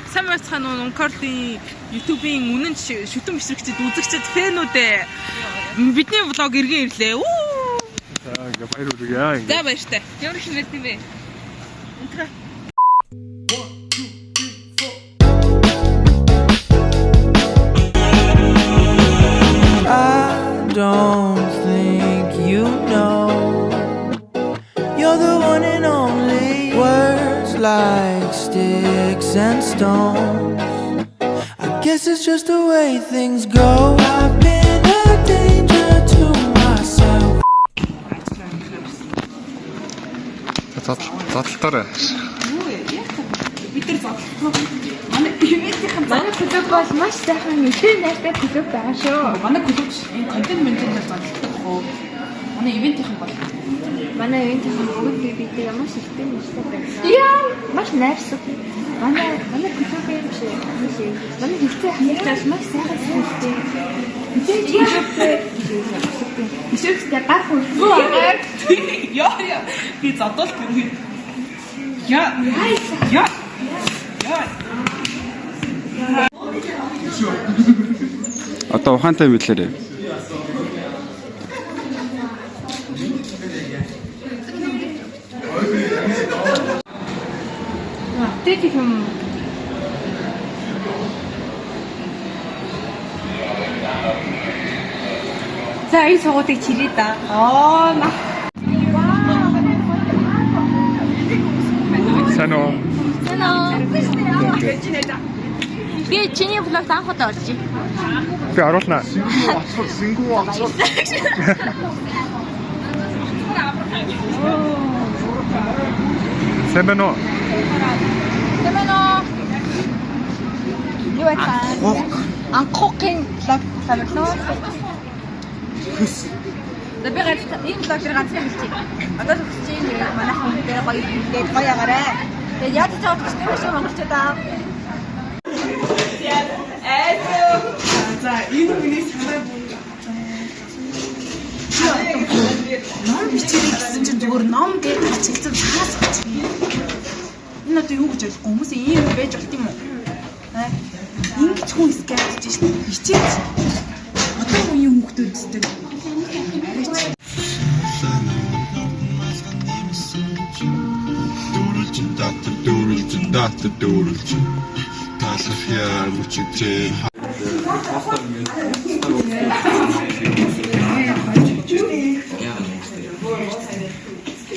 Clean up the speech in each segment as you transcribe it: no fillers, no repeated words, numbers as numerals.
Сайн байцгаана уу Ункардын YouTube-ийн үнэн шүтэн бишрэгчд үзэгчд фэнүүдээ бидний влог иргэн ирлээ. За ингээ баяр хүргье. За баяртай. Ямар их мэдсэн бэ? Унтраа. I don't think you know you're the one and only. Words like sticks and stones, I guess it's just the way things go. I've been a danger to myself. Задлалтаарай. Бид нар задлаа. Манай клуб бол маш сайхан нэлээд найртай клуб байгаа шүү. Манай клуб контент менежер задлаа гоо. Манай ивентийнхэн бол Манай ивентийн бүгд бидээ маш ихтэй нэртэй байсан. Яа, маш найрсаг. Манай клуб юм шиг. Манай хэлцээ хамтдаа маш сайхан зүйлтэй. Ишүүртэй гар хөлгүй аа. Яа. Би задлал гэх. Яа. Одоо ухаантай мэдлээрээ. Тэт юм. За энэ суугуудыг чирээ да. На. Санаа. Би чиний влогт анх удаа орж ий. Би оруулнаа. Сингүү авах. Сэмэно. Юу вэ? Анхокын влог тавилаа. За би ганц энэ влогыг ганц хэлчихье. Одоо чи манайхан дээр гоё ингээд гоё агараа. Тэгээд яаж ч авах гэж байна монголчууд аа. За энэ миний санаа ном бичээрэй гэсэн чинь зүгээр ном гэдэг хичээлсэн цаас гэж. Энэ одоо юу гэж ойлгохгүй хүмүүс ийм байж болт юм уу? Ингэж хүн скетч гэж хичээж. Одоо үеийн хүмүүстэй үстэй. Дурулж тасахяа мучтэй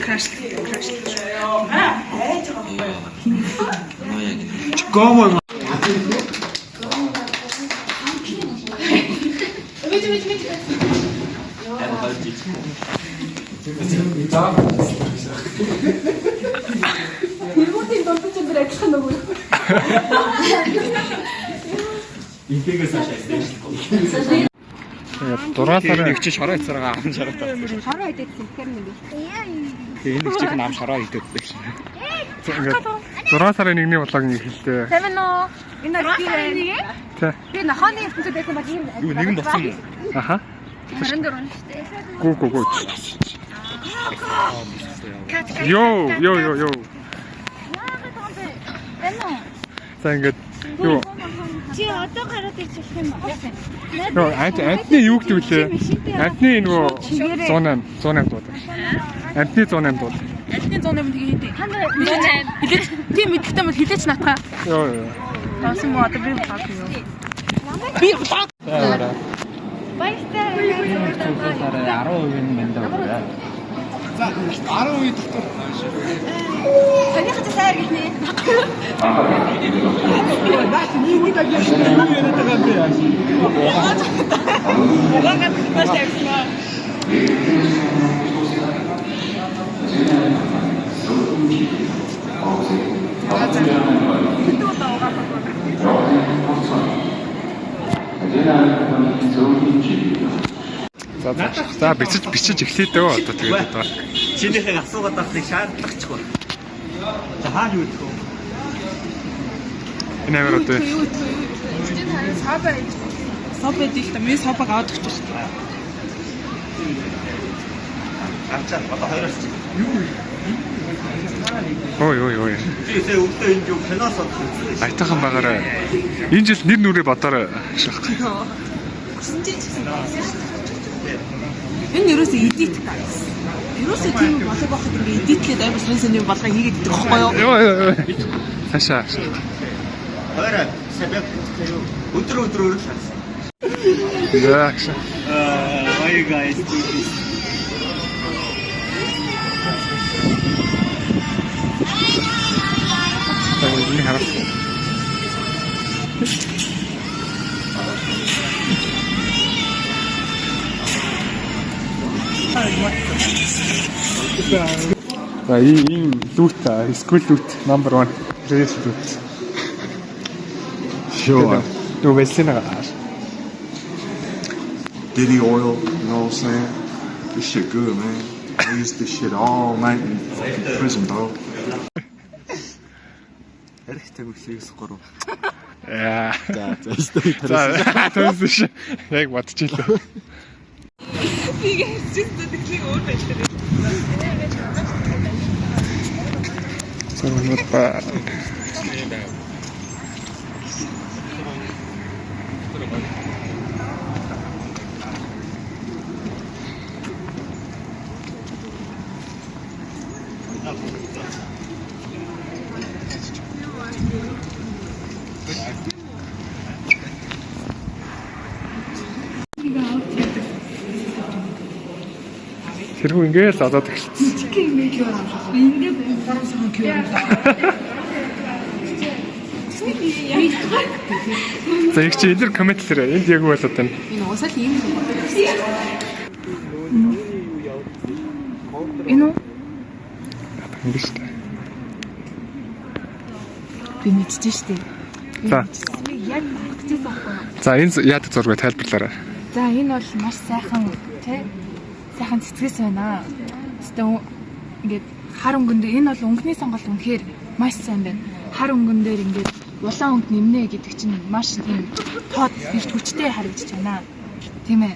Краш. Гомо Иргүүдийн дурдж өндөр ажиллах нь нөгөө. интегээс ашигласан. Дургаасаар нэг чи шороо хийцээрээ ам шараа таа. Шороо идэх тэгэхээр нэг. Тэгээ энэ нэг ам шороо хийдэг байх шин. Дургаасаар нэгний влог хэлтэй. Тэмэн үү? Энэ нэг. Тэ. Би наханы ертөнцид байсан баг юм. Юу нэгэн болсон юм. Аха. 24 он шүү дээ. Гүү. Йоо. За ингээд юу Чи одоо гараад ирчих юм уу? Нөө антны юу гэдэг вүлээ? Антны нөгөө 108 дууд. Антны 108 дууд. Альтны 108 тэгээ хийдэ. Хилээч тийм мэдхтэй бол хилээч натгаа. Йоо. Таасан муу одоо би влог юу? Би влог. Баяртай. 10% мэндэ өгөө. За 10% дотор. Санийх ч сайр гинэ. Наач нэг удаа яшгүй юу яриад байгаа юм бэ яаш. Яагаад тааш тавьснаа? За бичиж эхлэе дөө одоо тэгээд одоо. Чинийхээ асуугаад байхыг шаардлагачихгүй. За хаана юу гэх вэ? Энэ амар одоо. Чиний харин сабаа идэх. Сабаа идэх та миний сабаг аваад өгч шүү дээ. Авчаа одоо хоёроос юу? Ой. Би сая өглөө энэ юу кино сонссон. Айтайхан байгаарай. Энэ жил нэр нүрээ бодоорой. Энэ ерөөсөө edit guys. Ерөөсөө тийм болоо боход ингээ эдитлээд амар сонь юм болгоо хийгээд идэх байхгүй юу? Йоо. Хашаа. Орой сэбэп өдрөөр шаас. Яа. Why you guys do this? Энэ харах. За ийм лут скул лут number 1 рейс лут. Sure. Юу вэсэнэ. Diddy oil, you know what I'm saying? This shit good, man. I use this shit all night in prison, bro. Хэрэгтэй бүхлээс 3. Яа. За, Тэс яг бодчихлоо. Тийгээс ч тэглийг өөр байлаа. Сарнууд ба. Тэрхүү ингээд л одоод эхэлсэн. Ингээд баруун сахын QR. За их чи энэ комментлэрээ энд яг болоод байна. Энэ уусаал ийм юм байна. Энэ Ингэж та. би мэдчихэж штэ. За. Яг мэдчихсэн байхгүй. За энэ яадаг зургийг тайлбарлаарай. За энэ бол маш сайхан тий сайхан цэцгээс байна. Тэгвэл ингээд хар өнгөн дээр энэ бол өнгөний сонголт үнэхээр маш сайн байна. Хар өнгөн дээр ингээд улаан өнгө нэмнэ гэдэг чинь маш тийм тод ирж хүчтэй харагдаж байна. Тийм ээ.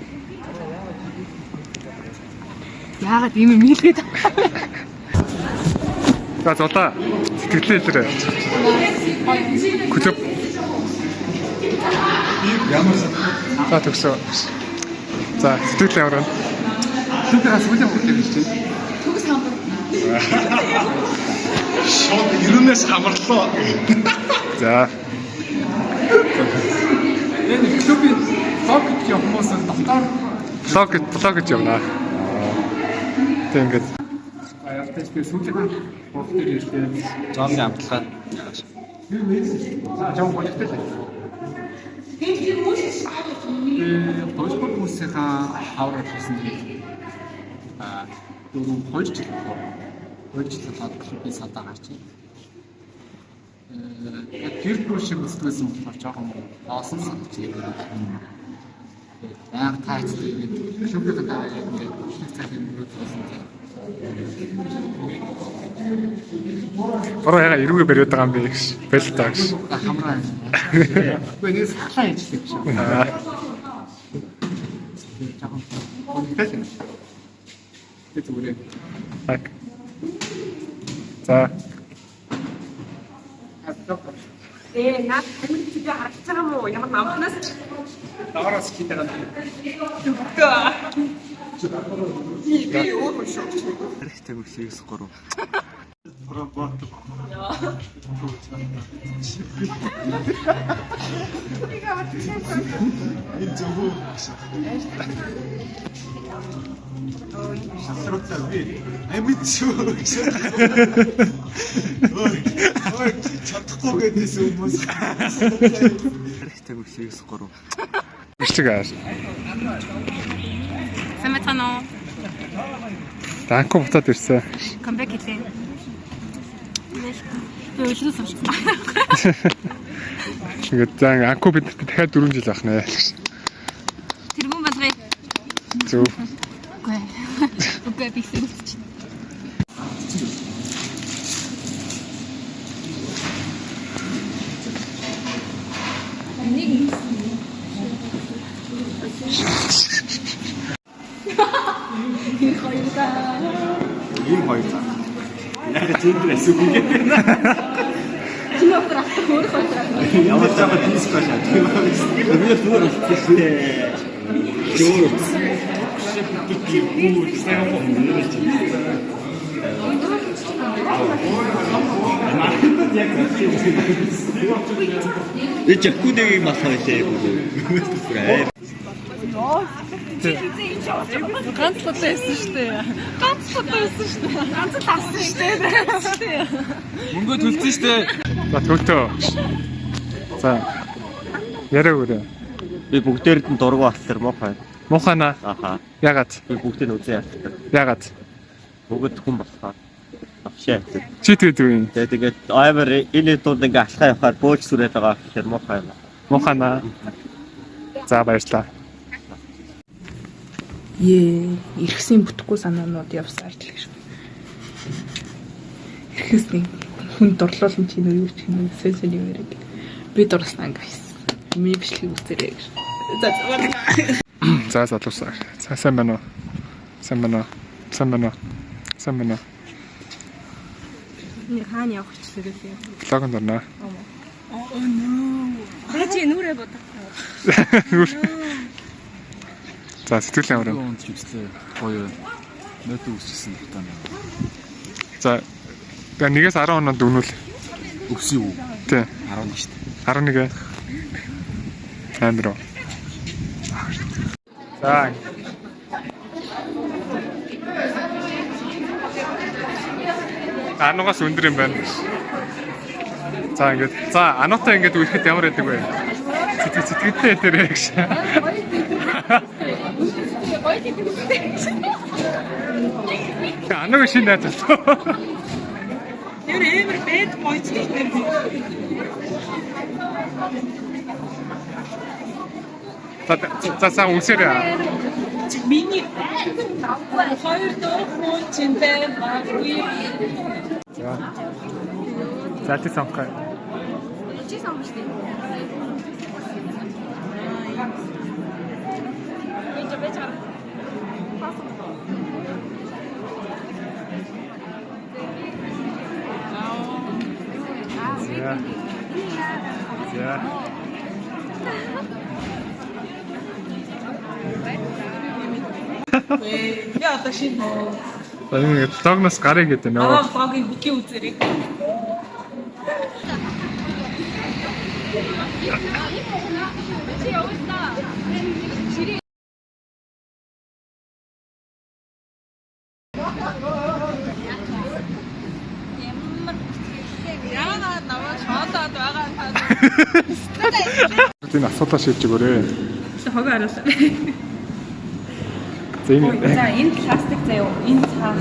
Яагаад ийм юм хэлгээд За зулаа сэтгэлээ илэрээ. Клуб. За төгсөө. За сэтгэлээ авраа. Шүнтээс үлийн хурд юм чинь. Шот ирүүнээс хамарлаа. За. Энэ клубын лог гэж хүмүүс давтаар Блог гэж явна. Тэг ингээд. аяартай сүүлийн хурд дээр ирлээ. Зомны амтлагаа. Жон болтой л. Тойспорт хүмүүсийнхаа хавраар хийсэн дээр дөрөв хоёр жил болоод клубын садаа гарч байна. Тэр бүр шиг өсдөөсөн болохоор жоохоноосон санаж байна. Яг тайцтай ингээд клубын дараа ингээд цаасан юм болсон. Бороо яга эрүүгээ бариад байгаа юм бэ гэж бэл таа гэж. Хамраа. Үгүй нэг сахлаа ичдэг шүү. Жаахан. Онтэй. Тэт үрээ. Так. За. наад тамиг чи харж байгаа мó ямар намхнаас Давараас хийдэг юм. би өөр шүү. Хэрэгтэй бүхлээс 3. Чадахгүй гэдээс хүмүүс. Хэрэгтэй бүхлээс 3. Бичиг аа. Самэтано Данко бутаад ирсэн. камбэк хийлээ. Би өчигдөр сонссон. Ингээд зан анко бид дахиад 4 жил байх нэ. Тэргүүн болгоё. Зөв. Үгүй. Үгүй би хэлсэн. Ийм хоёр цаа. Яг ч зүйдэр эсвэл үгээд байна. Чиний авах өөр хоолой. Ямар ч байгаа диско шат. Би зүгээр болчихлээ. Жоо. Эч якудэгийн мас хойлээ бүр. Ганц фото байсан шүү дээ. Ганц фото байсан шүү дээ. Ганц тавсан шүү дээ. Мөнгө төлсөн шүү дээ. За төгтөө. За. Яриа өрөө. Би бүгдээрд нь дургу батлаар муухай. Мухана. Аха. Ягаад? Би бүгдийг нь үзэн ятдаг. Ягаад? Бүгд хүн болохоор. Авшаа. Чи тэгээд юу юм? Тэгээд аймар энэ тууд ингээ алхаа явахаар бөөж сүрээд байгаа гэхээр муухай юм. Мухана. За баярлалаа. Иргэсийн бүтэхгүй санаанууд явсаар л гэж. Иргэсний хүн дурлуулсан чинь юу ч юм сэн юм яриаг. Би дурснаа гэсэн. Миний бичлэг үзээрэй гэж. За залуусаа. Сайн байна уу? Сайн байна уу? Сайн байна уу? Сайн байна уу? Хаана явах ч зэрэг юм. Логон дорно. Oh no. Хаач нүрээ бодох. За сэтгэл амар. Өнд үзлээ. Гоё. Нөтө үсчихсэн тань. За тэгээ 1-ээс 10 оноо дүнүүл. Өгсөн үү? Тий. 11 шүү дээ. 11. Амир. За. Анугаас өндөр юм байна. За ингээд. За ануутай ингээд үрэхэд ямар байдаг вэ? Сэтгэлтэй дээр гэж. Ануг шинэ найз. Тэр эмэр бэд бойцтой юм. За үсэрээ. Миний хоёр дөрөв хүн чинтэй баггүй. За ти сонгоё. Чи сонгож дээ. За. Я одоо шинэ Ингээд логноос гарыг гэдэг нөө. блогийг бити үзээрэй. Яагаад намайг шоодоод байгаа юм та. Энэ асуудал шийдэж өгөөрэй. Хог харуулаа. За энэ Энэ пластик заяа энэ цаас.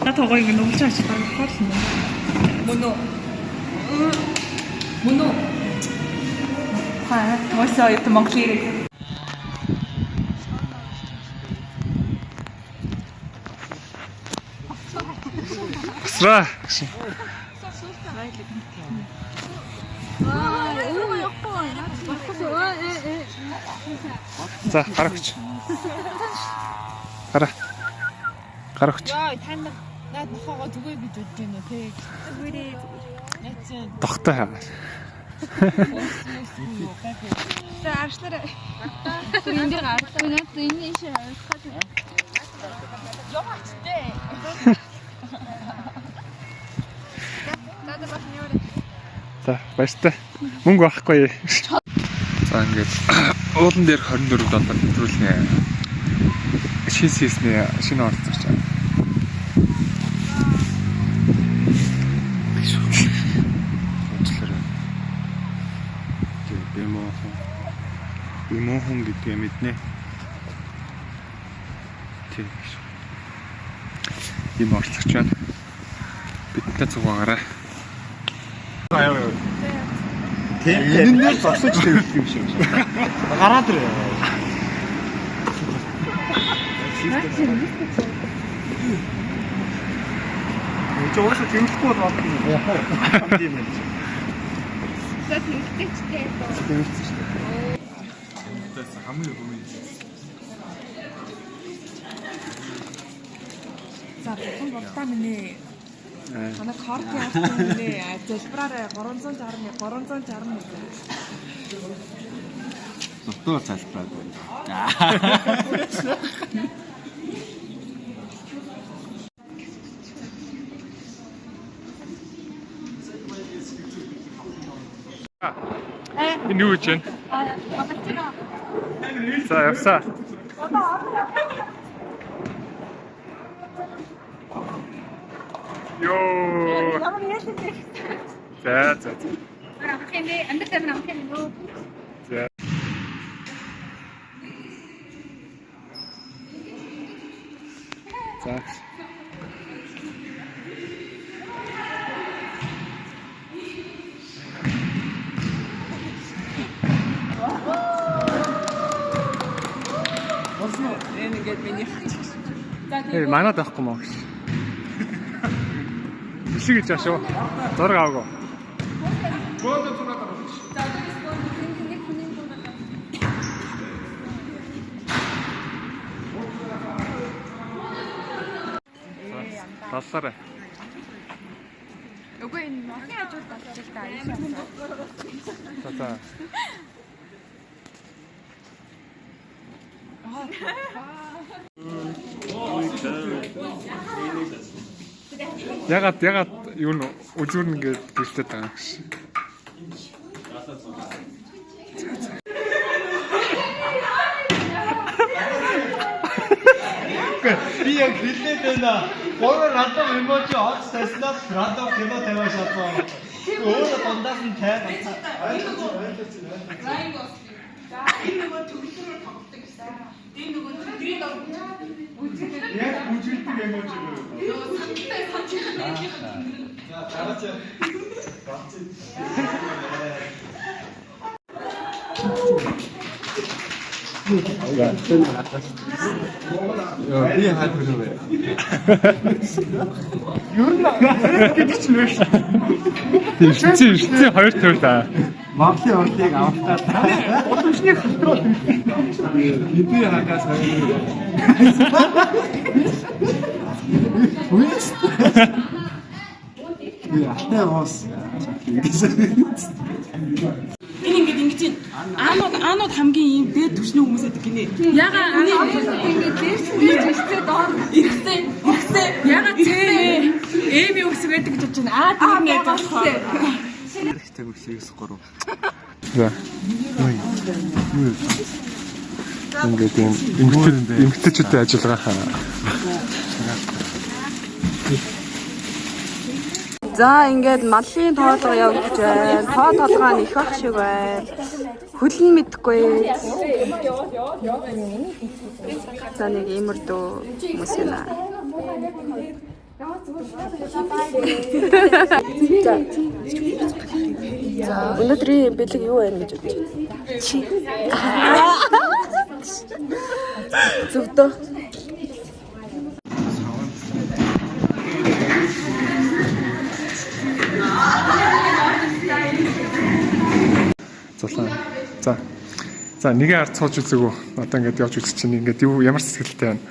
Натогоо ингэ нуулж ачдаг хоолсон юм. Мөнөө. Хаа, мосоо ит Монголыг. Сра. За гарагч. Гарагч. Яа, танд наад нохоогоо зүгээр гэж бодож байна уу те? Зүгээрээ. Яцсан. Тогтой. За арчлаарай. Энд дээр арчлаа. Наад энэ ишээ арчлах. Ямаач дээ. За баяртай. Мөнгө авахгүй. За ингээд уулан дээр 24 доллар хэтрүүлнэ. Шинэ сисний шинэ оролцогч. Бимохон гэдгийг мэднэ. Тийм. Ийм оролцогч байна. Бидэнтэй цугаараа. Энэ дээр зогсож тавьчих юм шиг. Гараад ирээ. Чоос тэмдэхгүй байна. Тийм ээ. За тэмцээчтэй. хамгийн гомын. За бүхэн болтаа минь. Манай карт яасан минь залбираарай 360. Зөвхөн залбираад байна. Энэ юу гэж байна? За явсаа. Йоо. За. За. За. Энэ ингээд миний хачих. Манад байхгүй маа гэж. Бишиг гэж ашуу. Зураг аваагүй. Бөөдө зураг авах. Таллаарай. Үгүй энэ мохны хажууд талчих та. За. Ягаад юу н үзүүр нэгээд бэлдээд байгаа гэж. Би яг хэлээд байна. Гурван рандом эможи олж таснаа рандом кино тавиад шатваа. Өөрөө дундаас нь тайр. Энэ нөгөө төгөлрөөр тоглодог гэсэн. Энэ нөгөө төдрийн үздэг. Яг бүжгэлдэг эможи юу? Нөгөө сантай санчхан. За чараач. Би хаад хүрээ. Юу нэ гэдэг чинь вэ? Шүтээ хоёр төр та. Монголын урдыг авалтаа. Одоочны хатруу. Бидний хагаас хоёр. Би ахтай хоос. Энэ ингээд ингэж аанууд хамгийн ийм дээд түвшний хүмүүс гэдэг гинэ. Ягаа Ингээд дээрчтэй доор эргэсэн. ягаад тийм эми үгс байдаг гэж бодож байна. Аа болохоор Хэрэгтэй бүхлээс 3. За. Ингээд юм эмгтээчүүдтэй ажиллагаа хаа. За ингээд малын тоолго явж байна. Толгой нь их ах шиг байна. Хөлн мэдгүй. За нэг иймэрдүү хүмүүс байна. За өнөөдрийн бэлэг юу байна гэж бодож байна? Чи. Зөвдөө. За нэгэ ард цууж үзээгүү. Одоо ингээд явж үзчих чинь ингээд юу ямар сэтгэлтэй байна?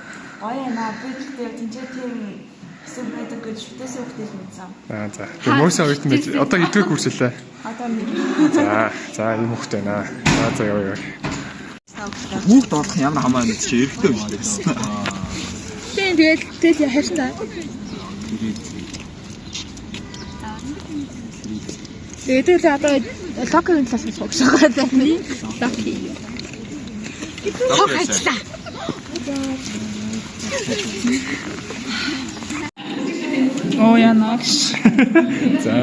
Гоё наа би тэр тэнцээгийн хэсэг байдаг гэж шүтээсээ хөвгдөл мэдсэн. За. Тэгээ мөөсөө хоёрт мэд одоо хэдвэг хүрсэлээ. Одоо нэг. За юм хөхтэй наа. За яа. Хүүхд болох ямар хамаа юм чи эрэхтэй биш үү? тэгэл яхаа. Тэгээд одоо локийн талаас нь суугаад байна. Локи. Хогцлаа. Оо янагш. За.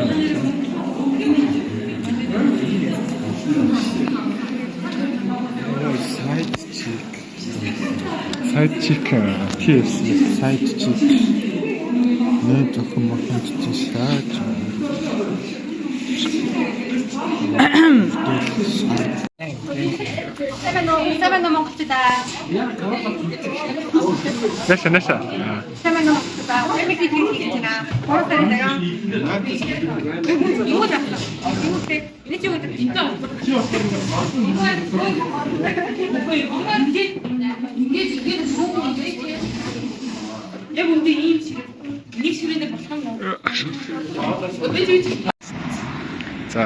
Side chicken. KFC. Side chicken. Нэ зөвхөн мохомч шааж. Сайн монголчуудаа. Наша. Сайн монголчуудаа. Яг үндэ ийм шиг нэг ширээндээ болох юм уу? За.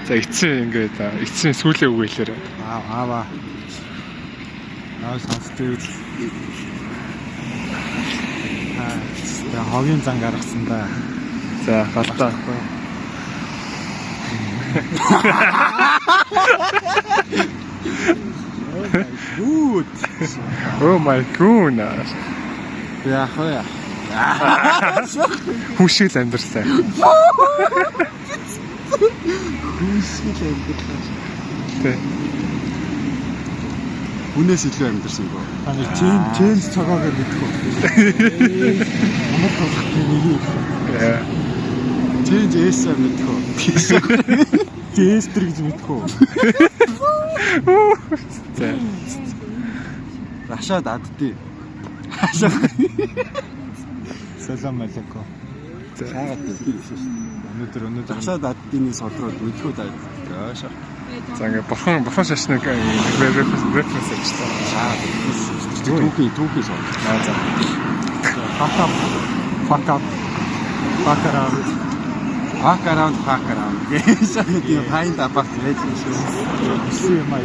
За эцсийн ингээд эцсийн сүүлийн үг хэлээр. Аава. Сонсдог. Хогийн зан гаргасан да. За галтаа. Good. Oh my goodness. Яах вэ? Хүшил амьдэрсэн. Тэ. Хүнээс илүү амьдэрсэн гоо. Аны Джеймс цагаагаар мэдэх үү? Ямар толгой нэг. Яа. Джеймс эсээ мэдэх үү? Джейстер гэж мэдэх үү? За. Рашад аддий. Салам алейкум. Сайгаад тийм шүү. Өнөөдөр рашад аддины содроод мэдхүү даа. Яаша. За ингээд бурхан шашныг референс хийж таа. Түүхий сод. За. Fuck up. Fuck around. Yes, I think find about legend. See my